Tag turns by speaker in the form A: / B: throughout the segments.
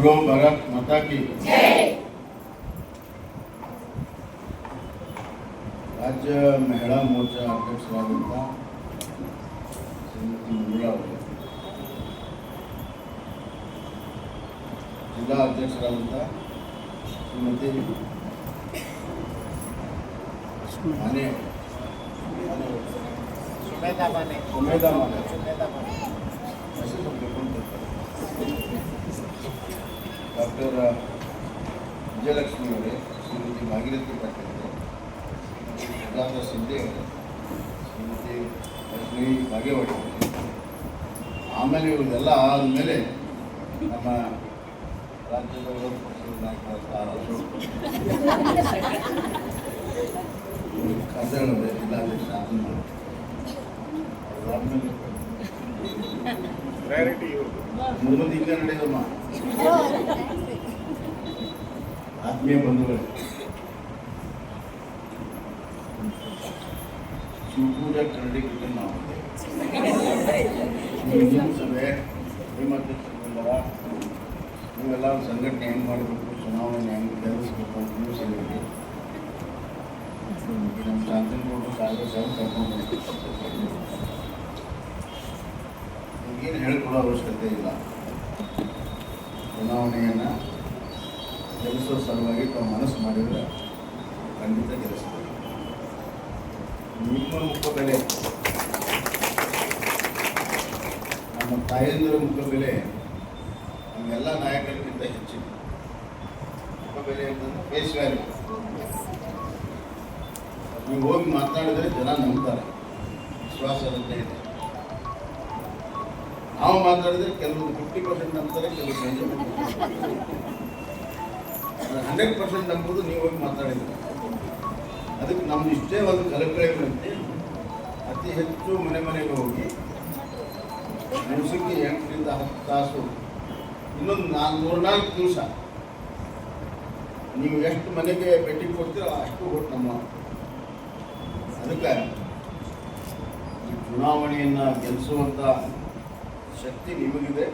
A: बोलो भारत माता की राज्य महिला मोर्चा अध्यक्षराದಂಥ ಶ್ರೀಮತಿ ಮಂಜುಳಾ ಅವರು, ಜಿಲ್ಲಾ ಅಧ್ಯಕ್ಷರಾದಂಥ ಶ್ರೀಮತಿ ಸುಮೇಧಾ ಮಾನೆ, ಡಾಕ್ಟರ್ ವಿಜಯಲಕ್ಷ್ಮಿ ಅವರೇ, ಶ್ರೀಮತಿ ಭಾಗೀರಥಿ ಪಾಟೀಲ್ ಅವರೇ, ಸುಜಾತ ಸಿಂಧೆ ಅವರೇ, ಶ್ರೀಮತಿ ಲಕ್ಷ್ಮೀ ಬಾಗೇವಾಡಿ ಅವರೇ, ಆಮೇಲೆ ಇವರೆಲ್ಲ ಆದಮೇಲೆ ನಮ್ಮ ರಾಜ್ಯದ ವಿರೋಧ ಪಕ್ಷದ ನಾಯಕರಾದ ಕಾಸರಗೋಡು ಜಿಲ್ಲಾಧ್ಯಕ್ಷ ಆದ್ಮೇಲೆ ಮುಂದೆ ಈಗ ನಡೆಯದಮ್ಮ. ಆತ್ಮೀಯ ಬಂಧುಗಳೇ, ಶಿವಪೂಜಾ ಕನ್ನಡಿಗರಿಗೆ ನಾವು ಸಭೆ ಶ್ರೀಮಂತರ ನೀವೆಲ್ಲ ಸಂಘಟನೆ ಹೆಂಗೆ ಮಾಡಬೇಕು, ಚುನಾವಣೆ ಹೆಂಗೆ ಗೆಲ್ಲಿಸ್ಬೇಕು ಅಂತ ನೀವು ಸಂಘಟನೆ ನಮ್ಮ ಶಾಂತನಗೌಡರು ಸಾಹೇಬ್ ಕರ್ಕೊಂಡು ಈಗೇನು ಹೇಳ್ಕೊಡೋ ಅವಶ್ಯಕತೆ ಇಲ್ಲ. ಚುನಾವಣೆಯನ್ನು ಗೆಲ್ಲಿಸೋ ಸಲುವಾಗಿ ತಾವು ಮನಸ್ಸು ಮಾಡಿದರೆ ಖಂಡಿತ ಗೆಲ್ಲಿಸ್ತೀವಿ. ನಿಮ್ಮ ಮುಖಬೆಲೆ, ನಮ್ಮ ತಾಯಂದಿರ ಮುಖಬೆಲೆ ನಮ್ಮೆಲ್ಲ ನಾಯಕರಿಗಿಂತ ಹೆಚ್ಚಿನ ಮುಖಬೆಲೆ ಅಂತಂದ್ರೆ ಫೇಸ್ ವ್ಯಾಲ್ಯೂ. ನೀವು ಹೋಗಿ ಮಾತನಾಡಿದ್ರೆ ಜನ ನಂಬ್ತಾರೆ, ವಿಶ್ವಾಸದಂತೆ ಇದೆ. ನಾವು ಮಾತಾಡಿದ್ರೆ ಕೆಲವರು 50% ನಂಬ್ತಾರೆ, ಕೆಲವರು 100% ನಂಬೋದು ನೀವು ಹೋಗಿ ಮಾತಾಡಿದ್ರೆ. ಅದಕ್ಕೆ ನಮ್ದು ಇಷ್ಟೇ ಒಂದು ಕಲಕಳೆಗಳಂತೆ ಅತಿ ಹೆಚ್ಚು ಮನೆಗೆ ಹೋಗಿ ದಿವಸಕ್ಕೆ 8ರಿಂದ 10 ತಾಸು, ಇನ್ನೊಂದು 3-4 ದಿವಸ ನೀವು ಎಷ್ಟು ಮನೆಗೆ ಭೇಟಿ ಕೊಡ್ತೀರೋ ಅಷ್ಟು ಕೊಟ್ಟು ನಮ್ಮ. ಅದಕ್ಕೆ ಈ ಚುನಾವಣೆಯನ್ನು ಗೆಲ್ಲಿಸುವಂಥ ಶಕ್ತಿ ನಿಮಗಿದೆ.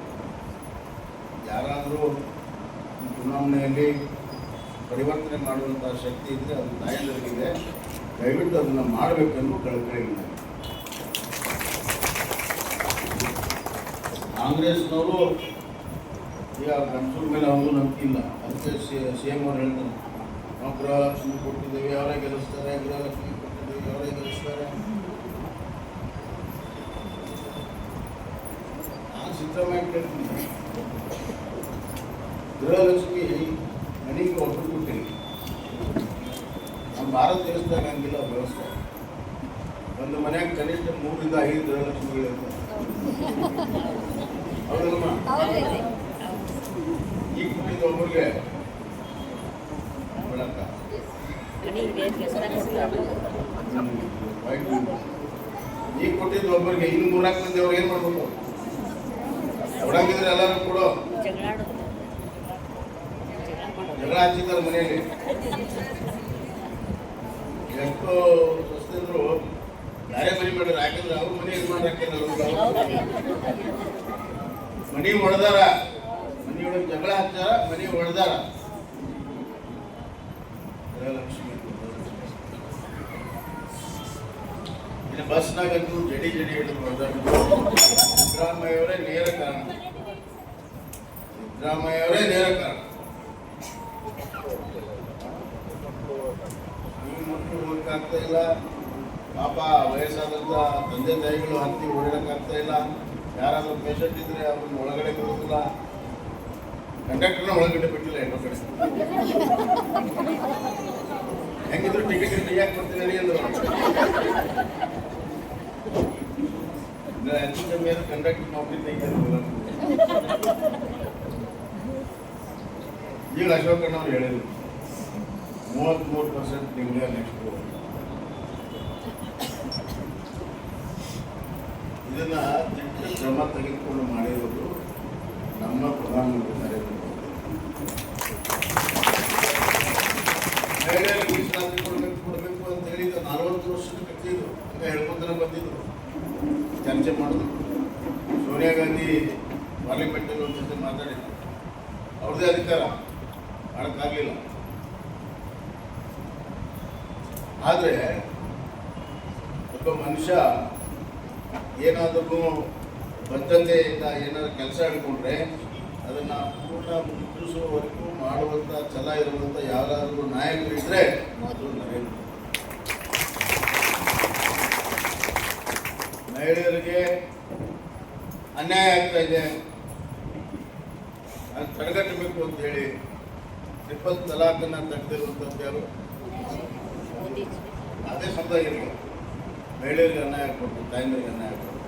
A: ಯಾರಾದರೂ ಚುನಾವಣೆಯಲ್ಲಿ ಪರಿವರ್ತನೆ ಮಾಡುವಂಥ ಶಕ್ತಿ ಇದ್ದರೆ ಅದು ತಾಯಂದರಿಗಿದೆ. ದಯವಿಟ್ಟು ಅದನ್ನು ಮಾಡಬೇಕೆಂದು ಕಳಕಳಿಯಿಲ್ಲ. ಕಾಂಗ್ರೆಸ್ನವರು ಈಗ ಗಂಡಸೂರ ಮೇಲೆ ಅವರು ನಂಬಿಕೆ ಇಲ್ಲ. ಅದಕ್ಕೆ CM ಅವ್ರು ಹೇಳ್ತಾರೆ, ನಾವು ಗೃಹಲಕ್ಷ್ಮಿ ಕೊಟ್ಟಿದ್ದೇವೆ, ಅವರೇ ಗೆಲ್ಲಿಸ್ತಾರೆ, ಗೃಹಲಕ್ಷ್ಮಿ ಕೊಟ್ಟಿದ್ದೇವೆ, ಅವರೇ ಗೆಲ್ಲಿಸ್ತಾರೆ. ನಾನು ಸಿದ್ದರಾಮಯ್ಯ ಕೇಳ್ತೀನಿ, ಗೃಹಲಕ್ಷ್ಮಿ ಮನೆಗೆ ಒಬ್ಬರು ಕೊಟ್ಟಿರಿ. ನಮ್ಮ ಭಾರತ ದೇಶದಾಗ ಹಂಗಿಲ್ಲ ವ್ಯವಸ್ಥೆ. ಒಂದು ಮನೆಯಾಗ ಕನಿಷ್ಠ 3ರಿಂದ 5 ಗೃಹಲಕ್ಷ್ಮಿಗಳಿರ್ತಾರೆ. ಹೌದಮ್ಮ? ಈಗ ಕೊಟ್ಟಿದ್ದು ಒಬ್ಬರಿಗೆ ಈಗ ಕೊಟ್ಟಿದ್ದು ಒಬ್ಬರಿಗೆ ಇನ್ನು 3-4 ಮಂದಿ ಅವ್ರು ಏನು ಮಾಡ್ಬೇಕು? ಹೊಡಂಗಿದ್ರೆ ಎಲ್ಲರೂ ಕೊಡೋ ಜಗಳ ಹಚ್ಚಿದ್ದಾರೆ ಮನೆಯಲ್ಲಿ. ಎಷ್ಟೋ ಹೊಸದ್ರು ಯಾರೇ ಮನೆ ಮಾಡ್ಯಾರ, ಯಾಕಂದ್ರೆ ಅವ್ರ ಮನೆ ಇದು ಮಾಡಿ ಮನೆ ಹೊಡೆದಾರ, ಮನೆಯೊಳಗೆ ಜಗಳ ಹಚ್ಚಾರ, ಮನೆ ಹೊಡೆದಾರ. ಗೃಹಲಕ್ಷ್ಮಿ ಇನ್ನು ಬಸ್ನಾಗಂತೂ ಜಡಿ ಹಿಡಿದು ಹೊಡೆದಾರ. ಸಿದ್ದರಾಮಯ್ಯವರೇ ನೇರ ಕಾರಣ. ಸಿದ್ದರಾಮಯ್ಯವರೇ ನೇರ ಕಾರಣ. ಹೋಗಕ್ಕಾಗ್ತಾ ಇಲ್ಲ. ಪಾಪ ವಯಸ್ಸಾದಂಥ ತಂದೆ ತಾಯಿಗಳು ಹತ್ತಿ ಓಡಾಡಕ್ಕಾಗ್ತಾ ಇಲ್ಲ. ಯಾರಾದರೂ ಪೇಷಂಟ್ ಇದ್ರೆ ಅವ್ರನ್ನ ಒಳಗಡೆ ಬರೋದಿಲ್ಲ. ಕಂಡಕ್ಟರ್ನ ಒಳಗಡೆ ಬಿಟ್ಟಿಲ್ಲ. ಎಲ್ಲೋ ಕಡೆ ಹೆಂಗಿದ್ರು ಟಿಕೆಟ್ ಯಾಕೆ ಬರ್ತೀನಿ ಅಂದ್ರು. ಹೆಚ್ಚು ಕಮ್ಮಿ ಆದ್ರೆ ಕಂಡಕ್ಟರ್ ನೌಕರಿ ತೆಗೆದಿಲ್ಲ. ಈಗ ಅಶೋಕಣ್ಣವ್ರು ಹೇಳಿದ್ರು 33% ನಿಮಗೆ ನೆಕ್ಸ್ಟ್. ಇದನ್ನ ದಿಟ್ಟ ಶ್ರಮ ತೆಗೆದುಕೊಂಡು ಮಾಡಿರೋದು ನಮ್ಮ ಪ್ರಧಾನಮಂತ್ರಿ ನರೇಂದ್ರ ಮೋದಿ. ಮಹಿಳೆಯರಿಗೆ ಮೀಸಲಾತಿ ಕೊಡಬೇಕು ಅಂತ ಹೇಳಿದ 40 ವರ್ಷದ ಕಟ್ಟಿದ್ರು. ಹಂಗೆ ಹೇಳ್ಕೊಂತಾನೆ ಬಂದಿದ್ರು, ಚರ್ಚೆ ಮಾಡಿದ್ರು. ಸೋನಿಯಾ ಗಾಂಧಿ ಪಾರ್ಲಿಮೆಂಟಲ್ಲಿ ಒಂದು ಜೊತೆ ಮಾತಾಡಿದ್ರು. ಅವ್ರದ್ದು ಅವ್ರದೇ ಅಧಿಕಾರ, ಮಾಡೋಕ್ಕಾಗಲಿಲ್ಲ. ಆದರೆ ಒಬ್ಬ ಮನುಷ್ಯ ಏನಾದರೂ ಬದ್ಧತೆಯಿಂದ ಏನಾದರೂ ಕೆಲಸ ಹಿಡ್ಕೊಂಡ್ರೆ ಅದನ್ನು ಪೂರ್ಣ ಮುಗಿಸುವವರೆಗೂ ಮಾಡುವಂಥ ಛಲ ಇರುವಂಥ ಯಾರಾದರೂ ನಾಯಕರು ಇದ್ದರೆ ಅದು ನರೇಂದ್ರ. ಮಹಿಳೆಯರಿಗೆ ಅನ್ಯಾಯ ಆಗ್ತಾ ಇದೆ, ಅದು ತಡೆಗಟ್ಟಬೇಕು ಅಂತೇಳಿ ಟ್ರಿಪಲ್ ತಲಾಖನ್ನು ತೆಗೆದಿರುವಂಥದ್ದು ಯಾರು? ಅದೇ ಸಮುದಾಯರಿಗೆ ಮಹಿಳೆಯರಿಗೆ ಅನ್ಯಾಯ ಕೊಟ್ಟು, ತಾಯಂದರಿಗೆ ಅನ್ಯಾಯ ಕೊಟ್ಟು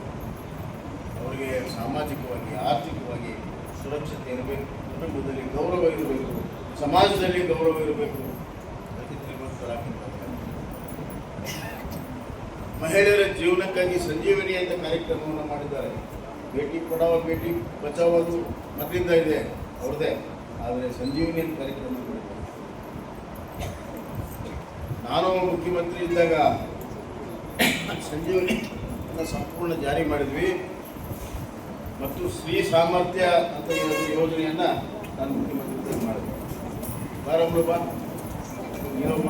A: ಅವರಿಗೆ ಸಾಮಾಜಿಕವಾಗಿ ಆರ್ಥಿಕವಾಗಿ ಸುರಕ್ಷತೆ ಇರಬೇಕು, ಕುಟುಂಬದಲ್ಲಿ ಗೌರವ ಇರಬೇಕು, ಸಮಾಜದಲ್ಲಿ ಗೌರವ ಇರಬೇಕು. ಅದಕ್ಕೆ ಟ್ರಿಪಲ್ ತಲಾಖ್ ಅಂತ ಮಹಿಳೆಯರ ಜೀವನಕ್ಕಾಗಿ ಸಂಜೀವನಿ ಅಂತ ಕಾರ್ಯಕ್ರಮವನ್ನು ಮಾಡಿದ್ದಾರೆ. ಬೇಟಿ ಪಡಾವೋ ಬೇಟಿ ಬಚಾವೋ ಅದು ಮೊದಲಿಂದ ಇದೆ ಅವ್ರದ್ದೇ, ಆದರೆ ಸಂಜೀವನಿ ಅಂತ ಕಾರ್ಯಕ್ರಮ ಮಾಡಿದ್ದಾರೆ. ನಾನು ಮುಖ್ಯಮಂತ್ರಿ ಇದ್ದಾಗ ಸಂಜೀವನಿ ಸಂಪೂರ್ಣ ಜಾರಿ ಮಾಡಿದ್ವಿ ಮತ್ತು ಸ್ತ್ರೀ ಸಾಮರ್ಥ್ಯ ಅಂತ ಯೋಜನೆಯನ್ನು ನಾನು ಮುಖ್ಯಮಂತ್ರಿ ಮಾಡಿದ್ವಿ. ಬಾರಮ್ಮ ಬಾ, ನೀನೊಬ್ಬ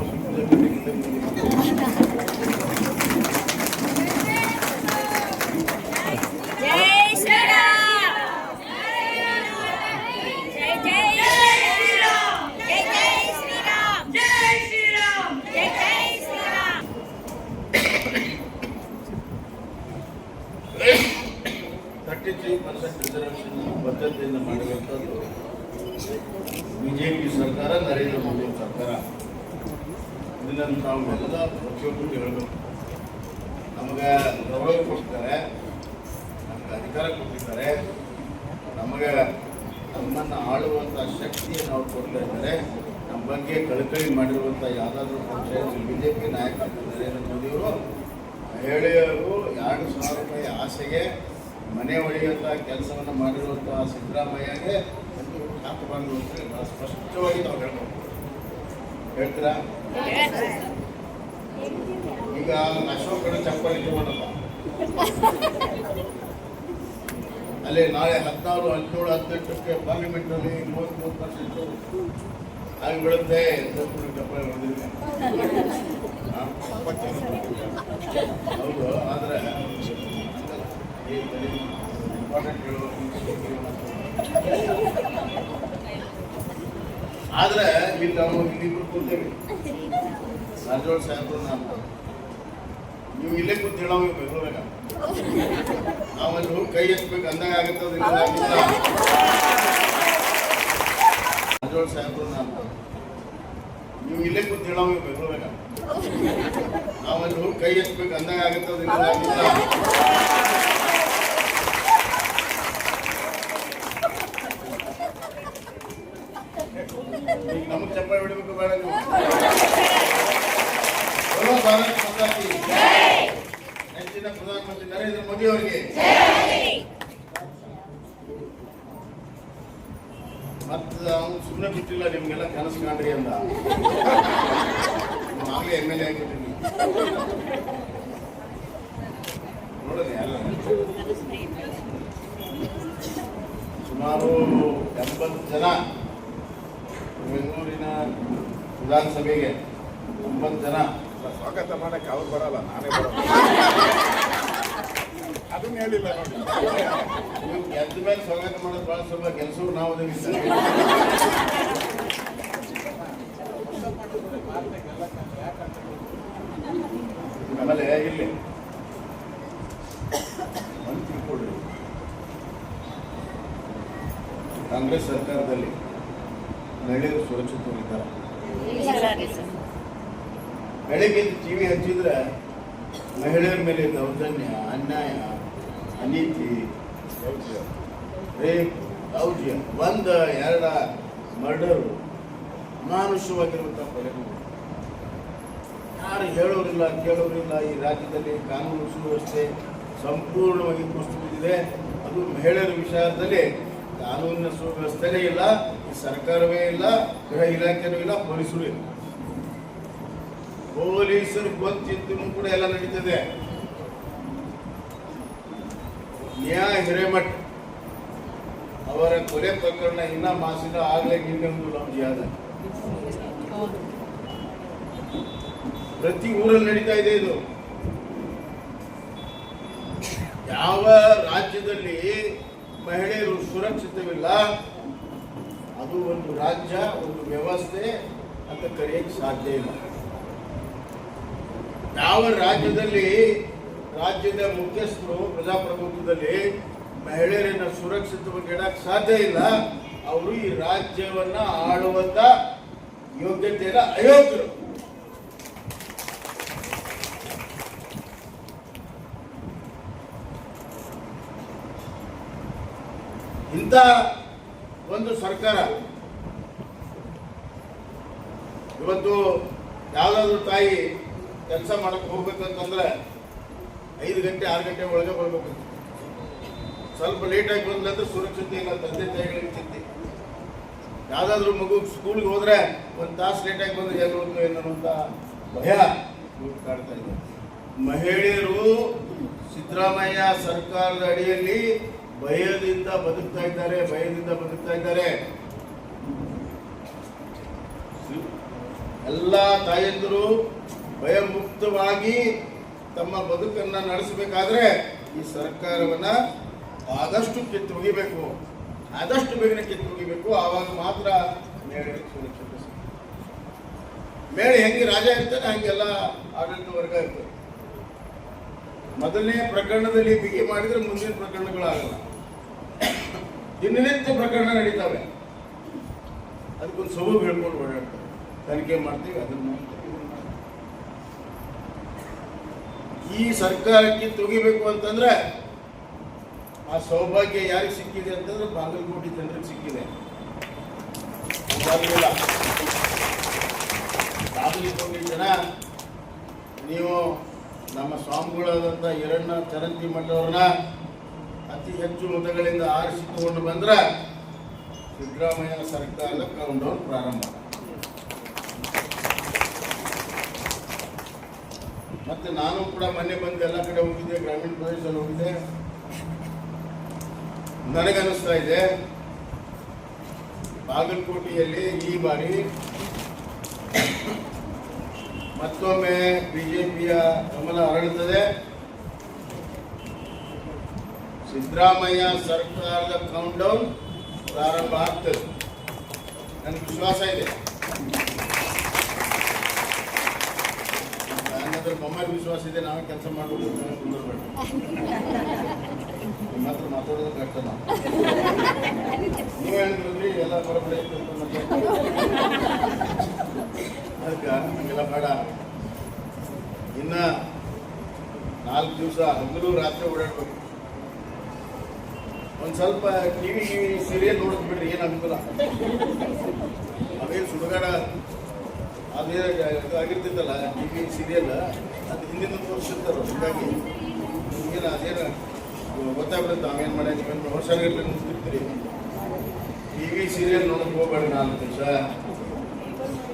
A: ರಿಸರ್ವೇಷನ್ ಬದ್ಧತೆಯಿಂದ ಮಾಡಿರುವಂಥದ್ದು ಬಿಜೆಪಿ ಸರ್ಕಾರ, ನರೇಂದ್ರ ಮೋದಿ ಸರ್ಕಾರ. ಇದನ್ನು ನಾವು ಎಲ್ಲ ಪ್ರತಿಯೊಬ್ಬರು ಹೇಳಬೇಕು. ನಮಗೆ ಗೌರವ ಕೊಡ್ತಾರೆ, ನಮಗೆ ಅಧಿಕಾರ ಕೊಟ್ಟಿದ್ದಾರೆ, ನಮಗೆ ನಮ್ಮನ್ನು ಆಳುವಂಥ ಶಕ್ತಿಯನ್ನು ಅವ್ರು ಕೊಡ್ತಾ ಇದ್ದಾರೆ. ನಮ್ಮ ಬಗ್ಗೆ ಕಳಕಳಿ ಮಾಡಿರುವಂಥ ಯಾವುದಾದ್ರೂ ಪಕ್ಷ ಬಿಜೆಪಿ ನಾಯಕ ನರೇಂದ್ರ ಮೋದಿಯವರು ಮಹಿಳೆಯರು 2,000 ರೂಪಾಯಿ ಆಸೆಗೆ ಮನೆ ಒಡೆಯುವಂಥ ಕೆಲಸವನ್ನು ಮಾಡಿರುವಂಥ ಸಿದ್ದರಾಮಯ್ಯಗೆ ಹಾಕಬಾರ್ದು ಅಂತೇಳಿ ಭಾಳ ಸ್ಪಷ್ಟವಾಗಿ ನಾವು ಹೇಳ್ಬೋದು. ಹೇಳ್ತೀರಾ? ಈಗ ಅಶೋಕ್ ಕಡೆ ಚಪ್ಪಲಿ ಇಟ್ಕೊಂಡಲ್ಲ, ಅಲ್ಲಿ ನಾಳೆ 16, 17, 18ಕ್ಕೆ ಪಾರ್ಲಿಮೆಂಟ್ನಲ್ಲಿ 33% ಆಗಿಬಿಡುತ್ತೆ. ಚಪ್ಪಲಿ ಹೊಡೆದಿದೆ ಹೌದು. ಆದರೆ ಆದ್ರೆ ಇಲ್ಲಿ ನಾವು ಇಲ್ಲಿಬ್ರು ಕೂರ್ತೇವೆ, ರಾಜೋಳ ಸಾಹೇಬ್ರು ನಾನು, ನೀವು ಇಲ್ಲೇ ಕೂತ್ ಹೇಳೋಂಗ ಬೆಂಗಳೂರಾಗ ನಾವಲ್ಲಿ ಹೋಗಿ ಕೈ ಎತ್ತಬೇಕು ಅಂದಾಗ ಆಗುತ್ತದೆ. ರಾಜೋಳ ಸಾಹೇಬ್ರು ನಾನು, ನೀವು ಇಲ್ಲೇ ಕೂತ್ ಹೇಳೋಂಗ ಬೆಂಗಳೂರಾಗ ನಾವಲ್ಲಿ ಹೋಗಿ ಕೈ ಎತ್ತಬೇಕು ಅಂದಾಗ ಆಗುತ್ತದೆ. ನಮಗೆ ಚಪ್ಪಾಳೆ ಹೊಡಿಬೇಕು ಬೇಡ ನೀವು. ಭಾರತ ಮಾತಾಕಿ ನೆಚ್ಚಿನ ಪ್ರಧಾನಮಂತ್ರಿ ನರೇಂದ್ರ ಮೋದಿ ಅವರಿಗೆ ಮತ್ತೆ ಅವನು ಸುಮ್ಮನೆ ಬಿಟ್ಟಿಲ್ಲ, ನಿಮ್ಗೆಲ್ಲ ಕನಸು ಕಾಣ್ರಿ ಅಂದ. ಆಗಲೇ MLA ಆಗಿಬಿಟ್ಟಿನಿ ನೋಡೋದು. ಎಲ್ಲ ಸುಮಾರು 80 ಜನ ಬೆಂಗಳೂರಿನ ವಿಧಾನಸಭೆಗೆ 9 ಜನ ಸ್ವಾಗತ ಮಾಡಕ್ಕೆ ಅವ್ರು ಬರಲ್ಲ, ನಾನೇ ಬರೋದು. ಅದನ್ನ ಹೇಳಿಲ್ಲ ನೋಡಿ. ನೀವು ಎದ್ದ ಮೇಲೆ ಸ್ವಾಗತ ಮಾಡೋದು ಭಾಳ ಸ್ವಲ್ಪ ಕೆಲಸವ್ರು ನಾವು ಆಮೇಲೆ ಇಲ್ಲಿ ಒಂದು ತಿಳ್ಕೊಳ್ರಿ, ಕಾಂಗ್ರೆಸ್ ಸರ್ಕಾರದಲ್ಲಿ ಮಹಿಳೆಯರು ಸುರಕ್ಷಿತವಾಗಿದ್ದಾರೆ. ಬೆಳಗ್ಗೆ ಟಿವಿ ಹಚ್ಚಿದ್ರೆ ಮಹಿಳೆಯರ ಮೇಲೆ ದೌರ್ಜನ್ಯ, ಅನ್ಯಾಯ, ಅನೀತಿ, ರೇಪ್, ದೌರ್ಜನ್ಯ, 1, 2 ಮರ್ಡರು, ಅಮಾನುಷವಾಗಿರುವಂಥ ಕೊಲೆಗಳು. ಯಾರು ಹೇಳೋರಿಲ್ಲ, ಕೇಳೋರಿಲ್ಲ. ಈ ರಾಜ್ಯದಲ್ಲಿ ಕಾನೂನು ಸುವ್ಯವಸ್ಥೆ ಸಂಪೂರ್ಣವಾಗಿ ಕುಸಿದು ಬಿದ್ದಿದೆ. ಅದು ಮಹಿಳೆಯರ ವಿಷಯದಲ್ಲಿ ಕಾನೂನಿನ ಸುವ್ಯವಸ್ಥೆನೇ ಇಲ್ಲ, ಸರ್ಕಾರವೇ ಇಲ್ಲ, ಗೃಹ ಇಲಾಖೆನೂ ಇಲ್ಲ, ಪೊಲೀಸರು ಇಲ್ಲ. ಪೊಲೀಸರು ಗೊತ್ತಿದ್ದು ಕೂಡ ಎಲ್ಲ ನಡೀತದೆ. ನ್ಯಾಯ ಹಿರೇಮಠ್ ಅವರ ಕೊಲೆ ಪ್ರಕರಣ ಇನ್ನ ಮಾಸಿನ ಆಗಲೇ ನಿನ್ನೆ ಒಂದು ಲವ್ಜಿ ಆದ. ಪ್ರತಿ ಊರಲ್ಲಿ ನಡೀತಾ ಇದೆ ಇದು. ಯಾವ ರಾಜ್ಯದಲ್ಲಿ ಮಹಿಳೆಯರು ಸುರಕ್ಷಿತವಿಲ್ಲ ಅದು ಒಂದು ರಾಜ್ಯ, ಒಂದು ವ್ಯವಸ್ಥೆ ಅಂತ ಕರೆಯಕ್ಕೆ ಸಾಧ್ಯ ಇಲ್ಲ. ಯಾವ ರಾಜ್ಯದಲ್ಲಿ ರಾಜ್ಯದ ಮುಖ್ಯಸ್ಥರು ಪ್ರಜಾಪ್ರಭುತ್ವದಲ್ಲಿ ಮಹಿಳೆಯರನ್ನ ಸುರಕ್ಷಿತವಾಗಿ ಇಡಕ್ಕೆ ಸಾಧ್ಯ ಇಲ್ಲ, ಅವರು ಈ ರಾಜ್ಯವನ್ನ ಆಳುವಂತ ಯೋಗ್ಯತೆಯಲ್ಲ ಅಯೋಗ್ಯರು. ಇಂಥ ಒಂದು ಸರ್ಕಾರ ಇವತ್ತು ಯಾವ್ದಾದ್ರು ತಾಯಿ ಕೆಲಸ ಮಾಡಕ್ಕೆ ಹೋಗ್ಬೇಕಂತಂದ್ರೆ 5 ಗಂಟೆ 6 ಗಂಟೆ ಒಳಗೆ ಬರ್ಬೇಕು. ಸ್ವಲ್ಪ ಲೇಟಾಗಿ ಬಂದ್ರೆ ಸುರಕ್ಷತೆ ಇಲ್ಲ, ತಂದೆ ತಾಯಿಗಳಿಗೆ ಚಿಂತೆ. ಯಾವ್ದಾದ್ರು ಮಗು ಸ್ಕೂಲ್ಗೆ ಹೋದ್ರೆ 1 ತಾಸು ಲೇಟಾಗಿ ಬಂದ್ರೆ ಏನು ಅನ್ನುವಂಥ ಭಯ ಕಾಡ್ತಾ ಇದೆ. ಮಹಿಳೆಯರು ಸಿದ್ದರಾಮಯ್ಯ ಸರ್ಕಾರದ ಅಡಿಯಲ್ಲಿ ಭಯದಿಂದ ಬದುಕ್ತಾ ಇದ್ದಾರೆ. ಎಲ್ಲ ತಾಯಂದಿರು ಭಯಮುಕ್ತವಾಗಿ ತಮ್ಮ ಬದುಕನ್ನ ನಡೆಸಬೇಕಾದ್ರೆ ಈ ಸರ್ಕಾರವನ್ನ ಆದಷ್ಟು ಕಿತ್ತು ಮುಗಿಬೇಕು, ಆದಷ್ಟು ಬೇಗನೆ ಕಿತ್ತು ಮುಗಿಬೇಕು. ಆವಾಗ ಮಾತ್ರ ಮಹಿಳೆಯರಿಗೆ ಸುರಕ್ಷತೆ. ಮಹಿಳೆ ಹೆಂಗೆ ರಾಜ ಇರ್ತಾನೆ ಹಂಗೆಲ್ಲ ಆಡಳಿತ ವರ್ಗ ಇರ್ತದೆ. ಮೊದಲನೇ ಪ್ರಕರಣದಲ್ಲಿ ಬಿಗಿ ಮಾಡಿದ್ರೆ ಮುಂದಿನ ಪ್ರಕರಣಗಳಾಗಲ್ಲ. ದಿನನಿತ್ಯ ಪ್ರಕರಣ ನಡೀತಾವೆ. ಅದಕ್ಕೊಂದು ಸಬೂಬು ಹೇಳ್ಕೊಂಡು ಓಡಾಡ್ತಾರೆ. ತನಿಖೆ ಮಾಡ್ತೀವಿ, ಅದನ್ನ ಈ ಸರ್ಕಾರಕ್ಕೆ ತೆಗಿಬೇಕು ಅಂತಂದ್ರೆ ಆ ಸೌಭಾಗ್ಯ ಯಾರಿಗೆ ಸಿಕ್ಕಿದೆ ಅಂತಂದ್ರೆ ಬಾಗಲಕೋಟೆ ಜನರಿಗೆ ಸಿಕ್ಕಿದೆ. ಬಾಗಲಕೋಟೆ ಜನ ನೀವು ನಮ್ಮ ಸ್ವಾಮಿಗಳಾದಂಥ ಹಿರಣ್ಣ ಚರಂತಿ ಮಠವ್ರನ್ನ ಅತಿ ಹೆಚ್ಚು ಮತಗಳಿಂದ ಆರಿಸಿಕೊಂಡು ಬಂದ್ರೆ ಸಿದ್ದರಾಮಯ್ಯ ಸರ್ಕಾರದ ಕೌಂಟೌನ್ ಪ್ರಾರಂಭ. ಮತ್ತೆ ನಾನು ಕೂಡ ಮೊನ್ನೆ ಬಂದು ಎಲ್ಲ ಕಡೆ ಹೋಗಿದ್ದೆ, ಗ್ರಾಮೀಣ ಪ್ರದೇಶದಲ್ಲಿ ಹೋಗಿದ್ದೆ. ನನಗನ್ನಿಸ್ತಾ ಇದೆ ಬಾಗಲಕೋಟೆಯಲ್ಲಿ ಈ ಬಾರಿ ಮತ್ತೊಮ್ಮೆ ಬಿಜೆಪಿಯ ಕಮಲ ಅರಳುತ್ತದೆ. ಸಿದ್ದರಾಮಯ್ಯ ಸರ್ಕಾರದ ಕೌಂಟೌನ್ ಪ್ರಾರಂಭ ಆಗ್ತದೆ. ನನಗೆ ವಿಶ್ವಾಸ ಇದೆ. ನನ್ನದ್ರ ಬೊಮ್ಮೆ ವಿಶ್ವಾಸ ಇದೆ. ನಾವೇ ಕೆಲಸ ಮಾಡ್ಬೋದು, ಕುಂದಿರ್ಬೇಡ. ಮಾತ್ರ ಮಾತಾಡೋದು ಕಷ್ಟ. ನೀವು ಹೇಳಿದ್ರಿ ಎಲ್ಲ ಬರಬೇಡ ಅದಕ್ಕೆ ಹಂಗೆಲ್ಲ ಬೇಡ. ಇನ್ನ 4 ದಿವಸ ಹಗಲು ರಾತ್ರಿ ಓಡಾಡ್ಬೇಕು. ಒಂದು ಸ್ವಲ್ಪ ಟಿವಿ ಸೀರಿಯಲ್ ನೋಡೋದು ಬಿಡ್ರಿ, ಏನು ಅನುಕೂಲ. ಅವೇನು ಸುಡುಗಾಡ ಅದೇ ಆಗಿರ್ತಿತ್ತಲ್ಲ ಟಿವಿ ಸೀರಿಯಲ್, ಅದು ಹಿಂದಿನ ತೋರಿಸಿರ್ತಾರ. ಹೀಗಾಗಿ ನಿಮಗೇನು ಅದೇನು ಗೊತ್ತಾಗ್ಬಿಡುತ್ತೆ ನಾವೇನು ಮಾಡಿ ನೀವೇನು ಹೊಸಗಿರ್ಲಿ ನಿಂತಿರ್ತೀರಿ. ಟಿವಿ ಸೀರಿಯಲ್ ನೋಡೋಕೆ ಹೋಗ್ಬೇಡಿ. 4 ದಿವಸ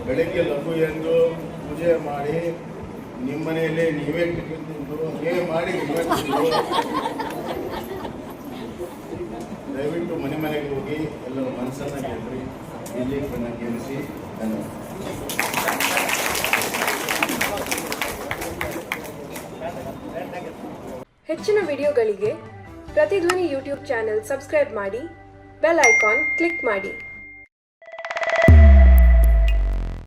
A: ಬೆಳಗ್ಗೆ ಲಘು ಎದ್ದು ಪೂಜೆ ಮಾಡಿ ನಿಮ್ಮ ಮನೆಯಲ್ಲೇ ನೀವೇ ಟಿಫಿನ್ ತಿಂದು ನೀವೇ ಮಾಡಿ ನೀವೇ ತಿಂದು ದಯವಿಟ್ಟು ಮನೆಗೆ ಹೋಗಿ ಎಲ್ಲರ ಮನಸ್ಸನ್ನು ಗೆಲ್ರಿ, ಬಿಜೆಪಿಯನ್ನು ಗೆಲ್ಲಿಸಿ.
B: ಹೆಚ್ಚಿನ ವಿಡಿಯೋಗಳಿಗೆ ಪ್ರತಿಧ್ವನಿ ಯೂಟ್ಯೂಬ್ ಚಾನೆಲ್ ಸಬ್ಸ್ಕ್ರೈಬ್ ಮಾಡಿ, ಬೆಲ್ ಐಕಾನ್ ಕ್ಲಿಕ್ ಮಾಡಿ.